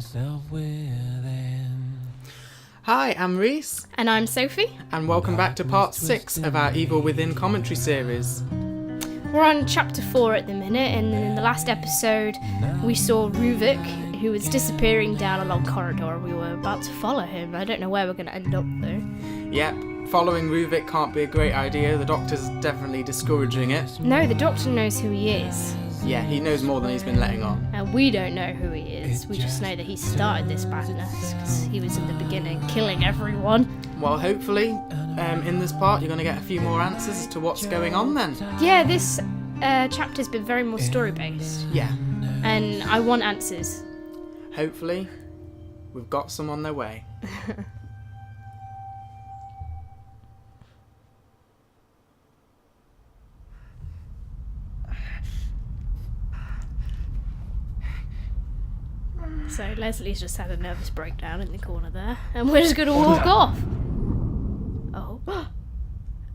myself within. Hi, I'm Reese, And I'm Sophie. and welcome back to part 6 of our Evil Within commentary series. We're on chapter 4 at the minute, and in the last episode we saw Ruvik, who was disappearing down a long corridor. We were about to follow him. I don't know where we're going to end up though. Yep, following Ruvik can't be a great idea. The doctor's definitely discouraging it. No, the doctor knows who he is. Yeah, he knows more than he's been letting on. And we don't know who he is. We just know that he started this madness because he was in the beginning killing everyone. Well, hopefully, in this part, you're going to get a few more answers as to what's going on then. Yeah, this chapter's been very more story-based. Yeah, And I want answers. hopefully, we've got some on their way. So Leslie's just had a nervous breakdown in the corner there, and we're just going to walk off. Oh,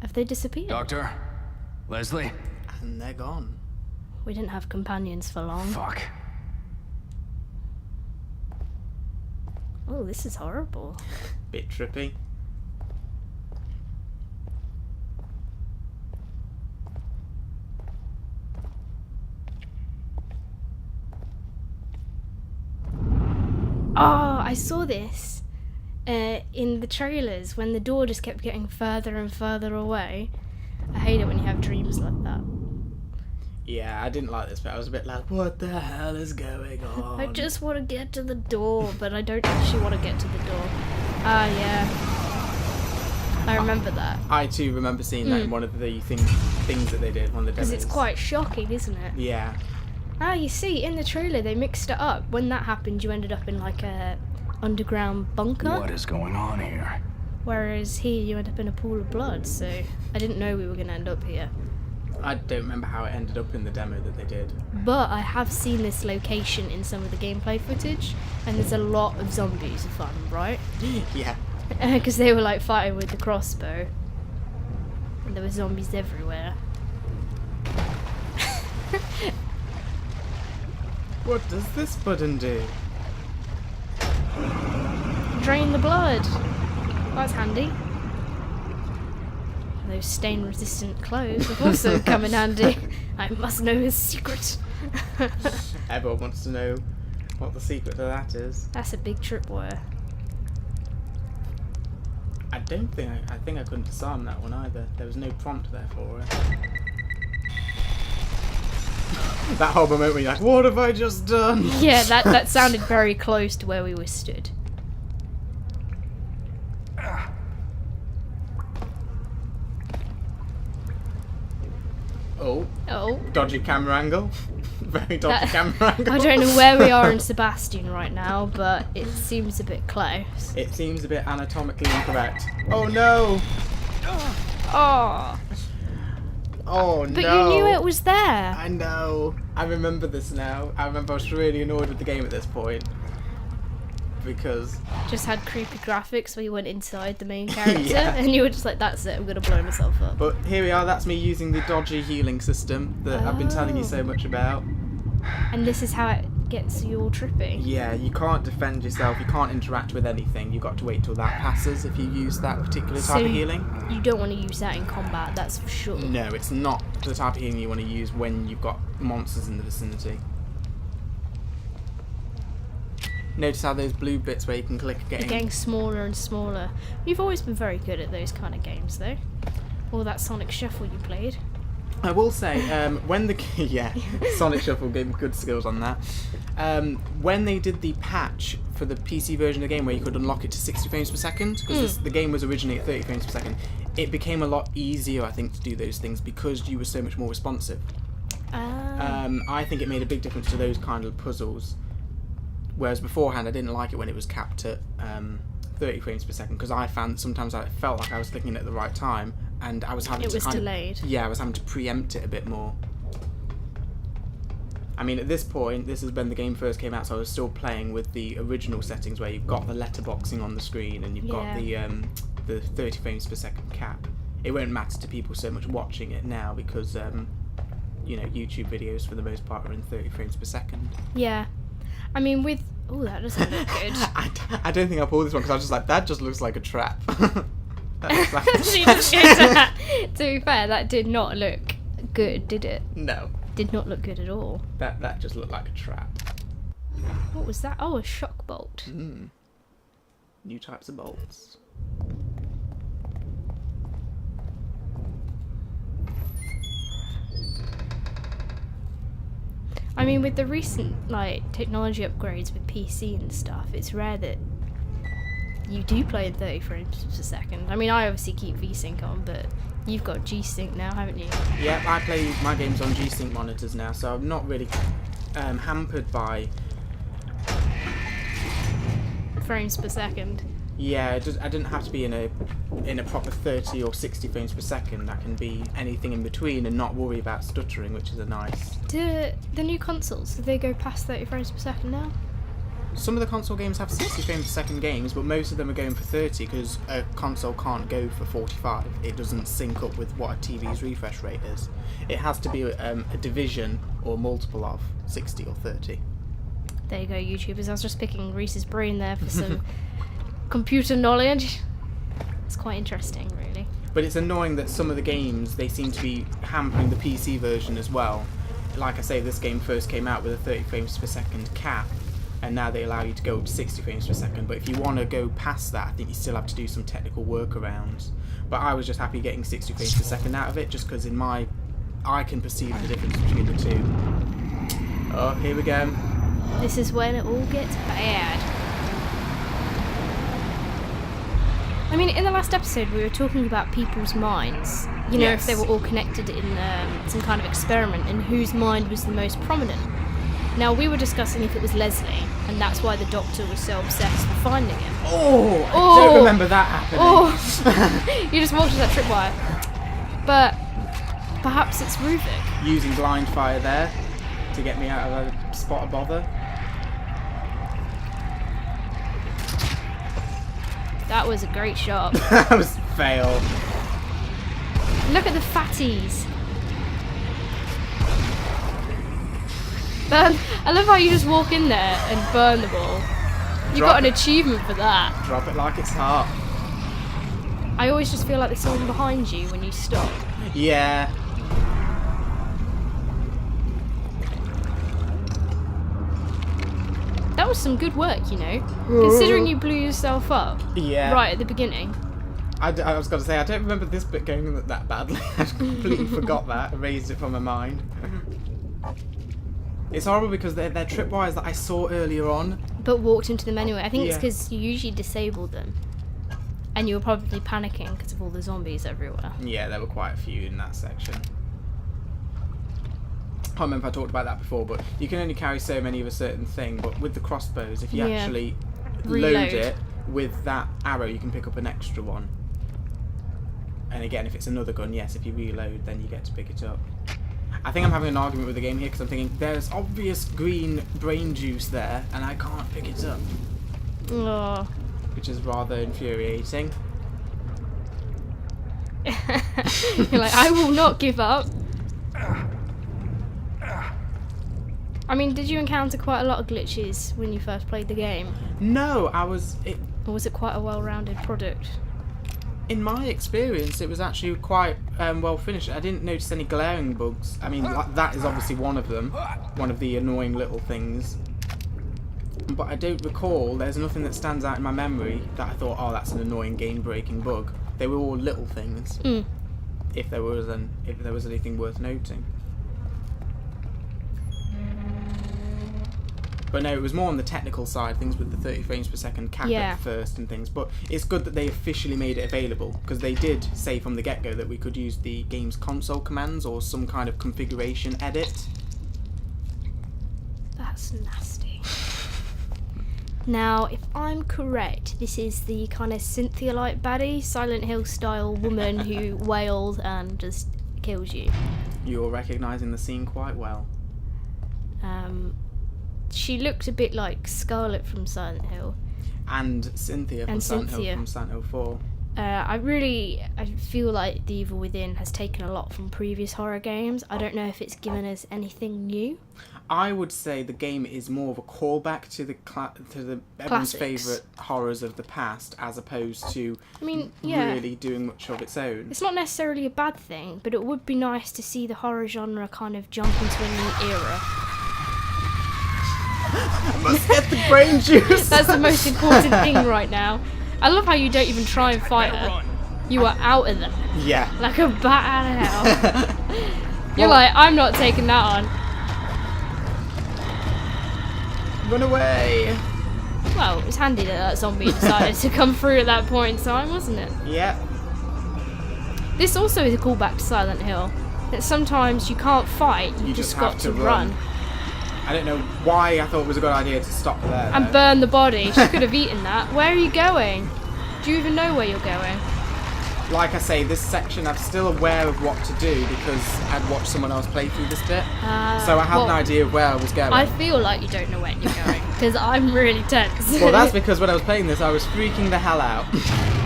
have they disappeared? Doctor? Leslie? And they're gone. We didn't have companions for long. Fuck. Oh, this is horrible. Bit trippy. Oh, I saw this in the trailers when the door just kept getting further and further away. I hate it when you have dreams like that. Yeah, I didn't like this bit. I was a bit like, what the hell is going on? I just want to get to the door, but I don't actually want to get to the door. Ah, yeah. I remember that. I too remember seeing that in one of the things that they did, one of the demos. Because it's quite shocking, isn't it? Yeah. Ah, you see, in the trailer they mixed it up. When that happened, you ended up in like a underground bunker. What is going on here? Whereas here, you end up in a pool of blood. So I didn't know we were going to end up here. I don't remember how it ended up in the demo that they did. But I have seen this location in some of the gameplay footage, and there's a lot of zombies, if I'm right. Yeah. Because they were like fighting with the crossbow. And there were zombies everywhere. What does this button do? Drain the blood. That's handy. Those stain-resistant clothes have also come in handy. I must know his secret. Everyone wants to know what the secret to that is. That's a big tripwire. I think I couldn't disarm that one either. There was no prompt there for it. That whole moment when you're like, what have I just done? Yeah, that sounded very close to where we were stood. Oh. Dodgy camera angle. Very dodgy camera angle. I don't know where we are in Sebastian right now, but it seems a bit close. It seems a bit anatomically incorrect. Oh no! Oh. Oh no! But you knew it was there. I know. I remember this now. I remember I was really annoyed with the game at this point. Because... Just had creepy graphics where you went inside the main character, Yeah. and you were just like, that's it, I'm going to blow myself up. But here we are, that's me using the dodgy healing system that I've been telling you so much about. And this is how it gets you all trippy. Yeah, you can't defend yourself, you can't interact with anything. You've got to wait till that passes if you use that particular type of healing. You don't want to use that in combat, that's for sure. No, it's not the type of healing you want to use when you've got monsters in the vicinity. Notice how those blue bits where you can click They're getting smaller and smaller. You've always been very good at those kind of games, though. All that Sonic Shuffle you played. I will say, when the... yeah, Sonic Shuffle gave me good skills on that. When they did the patch for the PC version of the game where you could unlock it to 60 frames per second, because the game was originally at 30 frames per second, it became a lot easier, I think, to do those things because you were so much more responsive. I think it made a big difference to those kind of puzzles. Whereas beforehand, I didn't like it when it was capped at 30 frames per second because I found sometimes I felt like I was clicking at the right time and I was having It was delayed. Yeah, I was having to preempt it a bit more. I mean, at this point, this is when the game first came out, so I was still playing with the original settings where you've got the letterboxing on the screen and you've got the 30 frames per second cap. It won't matter to people so much watching it now because you know, YouTube videos for the most part are in 30 frames per second. Yeah. I mean, with Oh, that doesn't look good. I don't think I'll pull this one because I was just like, that just looks like a trap. That looks like She just goes to that. To be fair, that did not look good, did it? No, Did not look good at all. that just looked like a trap. What was that? Oh, a shock bolt. New types of bolts. I mean, with the recent like technology upgrades with PC and stuff, it's rare that you do play in 30 frames per second. I mean, I obviously keep VSync on, but you've got G-Sync now, haven't you? Yeah, I play my games on G-Sync monitors now, so I'm not really hampered by. Frames per second. Yeah, I didn't have to be in a proper 30 or 60 frames per second. I can be anything in between and not worry about stuttering, which is a nice. Do the new consoles, do they go past 30 frames per second now? Some of the console games have 60 frames per second games, but most of them are going for 30 because a console can't go for 45. It doesn't sync up with what a TV's refresh rate is. It has to be a division or multiple of 60 or 30. There you go, YouTubers. I was just picking Reese's brain there for some computer knowledge. It's quite interesting, really. But it's annoying that some of the games, they seem to be hampering the PC version as well. Like I say, this game first came out with a 30 frames per second cap, and now they allow you to go up to 60 frames per second. But if you want to go past that, I think you still have to do some technical workarounds. But I was just happy getting 60 frames per second out of it, just because I can perceive the difference between the two. Oh, here we go. This is when it all gets bad. I mean, in the last episode, we were talking about people's minds. You know, Yes. if they were all connected in some kind of experiment, and whose mind was the most prominent. Now, we were discussing if it was Leslie, and that's why the doctor was so obsessed with finding him. Oh, I Oh. don't remember that happening. Oh, you just walked to that tripwire. But perhaps it's Ruvik. Using blind fire there to get me out of a spot of bother. That was a great shot. That was fail. Look at the fatties. Burn. I love how you just walk in there and burn the ball. You Drop got an it. achievement for that. Drop it like it's hot. I always just feel like there's someone behind you when you stop. Yeah. That was some good work, you know. Considering you blew yourself up Yeah. right at the beginning. I was going to say, I don't remember this bit going that badly. I completely forgot that. Erased it from my mind. It's horrible because they're tripwires that I saw earlier on. But walked into them anyway. I think it's Yeah. because you usually disable them. And you were probably panicking because of all the zombies everywhere. Yeah, there were quite a few in that section. I can't remember if I talked about that before, but you can only carry so many of a certain thing. But with the crossbows, if you Yeah. actually Reload. load it with that arrow, you can pick up an extra one. And again, if it's another gun, yes, if you reload, then you get to pick it up. I think I'm having an argument with the game here because I'm thinking there's obvious green brain juice there, and I can't pick it up, Oh. which is rather infuriating. You're like, I will not give up. I mean, did you encounter quite a lot of glitches when you first played the game? No, Or was it quite a well-rounded product? in my experience, it was actually quite well finished. I didn't notice any glaring bugs. I mean, that is obviously one of them, one of the annoying little things. But I don't recall, there's nothing that stands out in my memory that I thought, oh, that's an annoying game-breaking bug. They were all little things, if there was anything worth noting. But no, it was more on the technical side, things with the 30 frames per second cap Yeah. at first and things. But it's good that they officially made it available, because they did say from the get-go that we could use the game's console commands or some kind of configuration edit. That's nasty. Now, if I'm correct, this is the kind of Cynthia-like baddie, Silent Hill style woman who wails and just kills you. You're recognising the scene quite well. She looked a bit like Scarlet from Silent Hill. And Cynthia from And Silent Hill Cynthia. from Silent Hill 4. I feel like The Evil Within has taken a lot from previous horror games. I don't know if it's given us anything new. I would say the game is more of a callback to the everyone's Classics. favourite horrors of the past, as opposed to Yeah. really doing much of its own. It's not necessarily a bad thing, but it would be nice to see the horror genre kind of jump into a new era. Let's get the brain juice. That's the most important thing right now. I love how you don't even try and fight her. You are out of there. Yeah. Like a bat out of hell. You're like, I'm not taking that on. Run away. Well, it was handy that zombie decided to come through at that point in time, wasn't it? Yeah. This also is a callback to Silent Hill. That sometimes you can't fight, you just got have to run. I don't know why I thought it was a good idea to stop there. And though. burn the body. She could have eaten that. Where are you going? Do you even know where you're going? Like I say, this section I'm still aware of what to do because I'd watched someone else play through this bit. So I had an idea of where I was going. I feel like you don't know where you're going because I'm really tense. Well, that's because when I was playing this, I was freaking the hell out.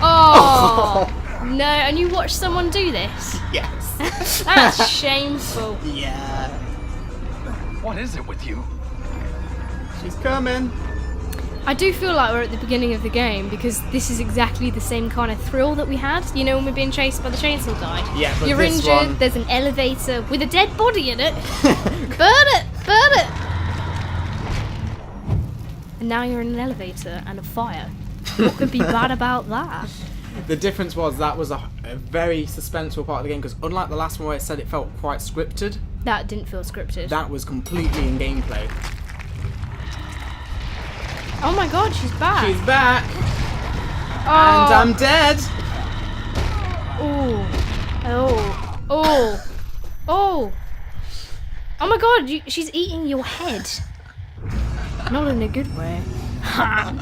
Oh no! And you watched someone do this? Yes. That's shameful. Yeah. What is it with you? She's coming. I do feel like we're at the beginning of the game because this is exactly the same kind of thrill that we had. You know, when we're being chased by the chainsaw guy. Yeah, but you're this injured. one- There's an elevator with a dead body in it. Burn it! Burn it! And now you're in an elevator and a fire. What could be bad about that? The difference was that was a very suspenseful part of the game because unlike the last one where it said it felt quite scripted, That didn't feel scripted. that was completely in gameplay. Oh my god, she's back. She's back, Oh. and I'm dead. Oh. Oh. Oh my god, she's eating your head. Not in a good way. Had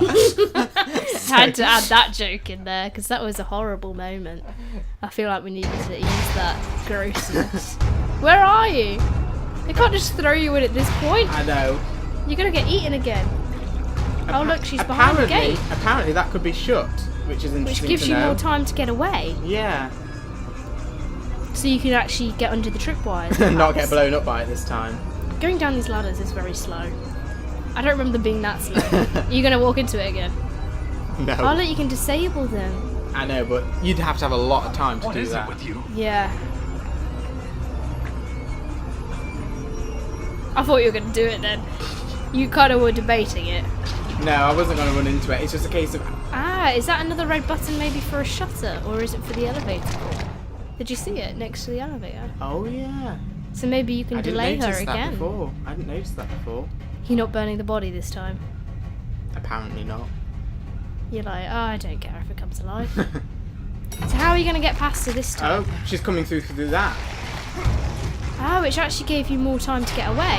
to add that joke in there because that was a horrible moment. I feel like we needed to use that grossness. Where are you? They can't just throw you in at this point. I know. You're gonna get eaten again. Oh look, she's behind the gate. Apparently that could be shut, which is interesting Which gives to you know. more time to get away. Yeah. So you can actually get under the tripwires. Not get blown up by it this time. Going down these ladders is very slow. I don't remember them being that slow. You're gonna walk into it again. No. Oh look, you can disable them. I know, but you'd have to have a lot of time to What do is that. it with you? Yeah. I thought you were gonna do it then. You kind of were debating it. No, I wasn't going to run into it. It's just a case of... Ah, is that another red button maybe for a shutter? Or is it for the elevator door? Did you see it next to the elevator? Oh, yeah. So maybe you can I didn't delay her notice that again. before. I didn't notice that before. You're not burning the body this time. Apparently not. You're like, oh, I don't care if it comes alive. So how are you going to get past her this time? Oh, she's coming through that. Oh, which actually gave you more time to get away.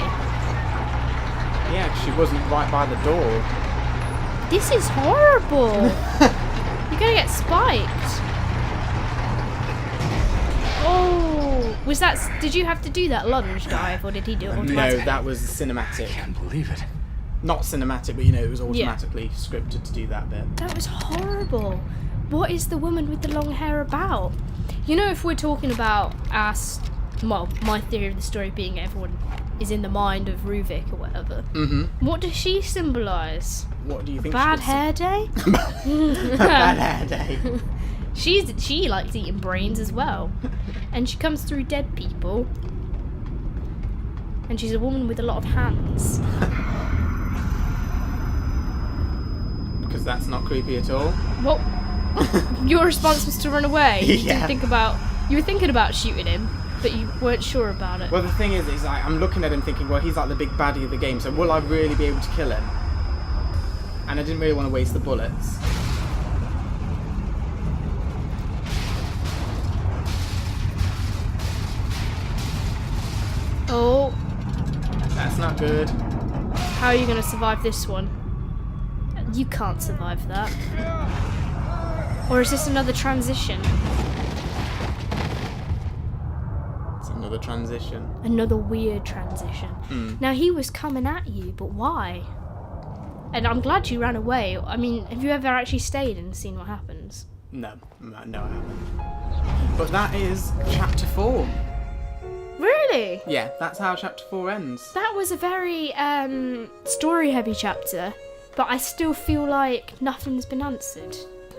Yeah, 'cause she wasn't right by the door. This is horrible. You're going to get spiked. Oh, was that? Did you have to do that lunge dive, or did he do it No, automatically? that was cinematic. I can't believe it. Not cinematic, but you know, it was automatically scripted to do that bit. That was horrible. What is the woman with the long hair about? You know, if we're talking about my theory of the story being everyone is in the mind of Ruvik or whatever. Mm-hmm. What does she symbolise? What do you think? Bad hair day? Bad hair day. She likes eating brains as well, and she comes through dead people, and she's a woman with a lot of hands. Because that's not creepy at all. What? Your response was to run away. You Yeah. didn't you were thinking about shooting him, but you weren't sure about it. Well, the thing is like, I'm looking at him thinking, well, he's like the big baddie of the game, so will I really be able to kill him? And I didn't really want to waste the bullets. Oh, That's not good. how are you going to survive this one? You can't survive that. Or is this another transition? It's another transition. Another weird transition. Now, he was coming at you, but why? And I'm glad you ran away. I mean, have you ever actually stayed and seen what happens? No, I haven't. But that is chapter 4. Really? Yeah, that's how chapter 4 ends. That was a very story-heavy chapter, but I still feel like nothing's been answered.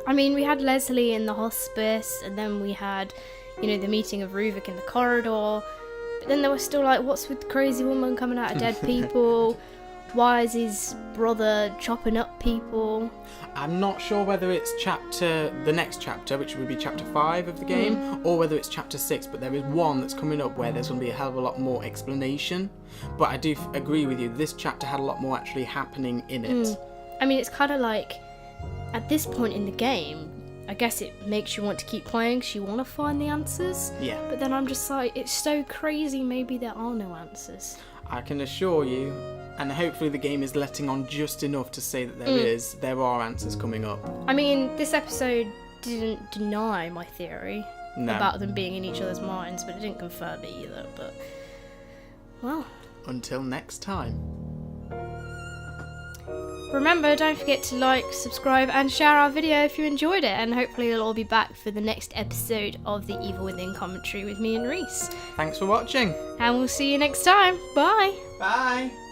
I mean, we had Leslie in the hospice, and then we had, the meeting of Ruvik in the corridor. But then there was still like, what's with the crazy woman coming out of dead people? Why is his brother chopping up people? I'm not sure whether it's the next chapter, which would be chapter 5 of the game, or whether it's chapter 6, but there is one that's coming up where there's going to be a hell of a lot more explanation. But I do agree with you, this chapter had a lot more actually happening in it. I mean, it's kind of like, at this point in the game, I guess it makes you want to keep playing because you want to find the answers. Yeah. But then I'm just like, it's so crazy, maybe there are no answers. I can assure you, and hopefully the game is letting on just enough to say that there are answers coming up. I mean, this episode didn't deny my theory about them being in each other's minds, but it didn't confirm it either. But, well. Until next time. Remember, don't forget to like, subscribe, and share our video if you enjoyed it, and hopefully you'll all be back for the next episode of the Evil Within commentary with me and Reese. Thanks for watching. And we'll see you next time. Bye! Bye!